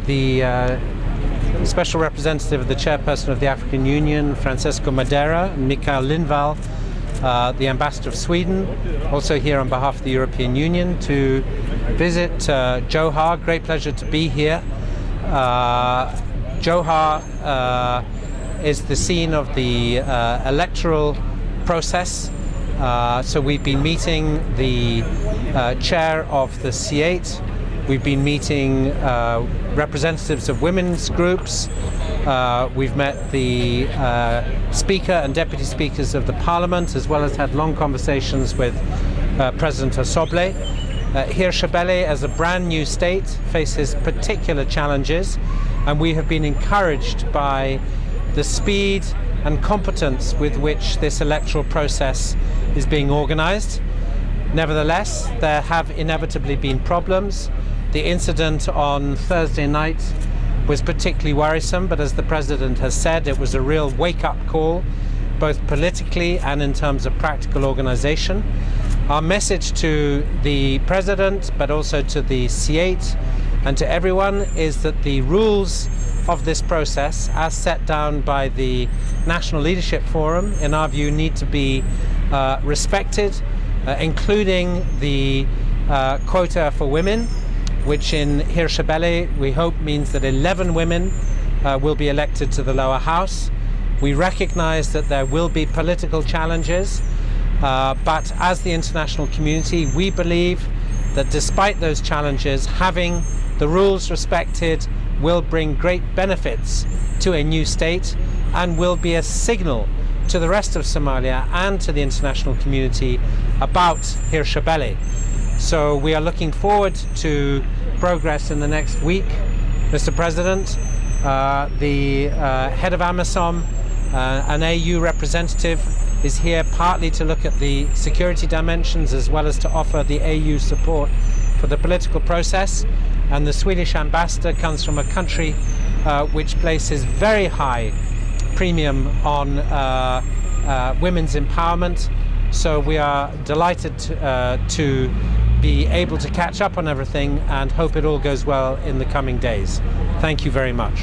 the Special Representative of the Chairperson of the African Union, Francesco Madera, and Mikael Lindvall, the Ambassador of Sweden, also here on behalf of the European Union, to visit Jowhar. Great pleasure to be here. Jowhar is the scene of the electoral process. So we've been meeting the chair of the C8. We've been meeting representatives of women's groups. We've met the Speaker and Deputy Speakers of the Parliament, as well as had long conversations with President Shalay. Hirshabelle, as a brand new state, faces particular challenges, and we have been encouraged by the speed and competence with which this electoral process is being organized. Nevertheless, there have inevitably been problems. The incident on Thursday night was particularly worrisome, but as the President has said, it was a real wake-up call, both politically and in terms of practical organization. Our message to the President, but also to the C8 and to everyone, is that the rules of this process, as set down by the National Leadership Forum, in our view, need to be respected, including the quota for women, which in Hirshabelle we hope means that 11 women will be elected to the lower house. We recognize that there will be political challenges, but as the international community, we believe that despite those challenges, having the rules respected will bring great benefits to a new state and will be a signal to the rest of Somalia and to the international community about Hirshabelle. So we are looking forward to progress in the next week. Mr. President, the head of AMISOM, an AU representative, is here partly to look at the security dimensions as well as to offer the AU support for the political process. And the Swedish ambassador comes from a country which places very high premium on women's empowerment. So we are delighted to be able to catch up on everything and hope it all goes well in the coming days. Thank you very much.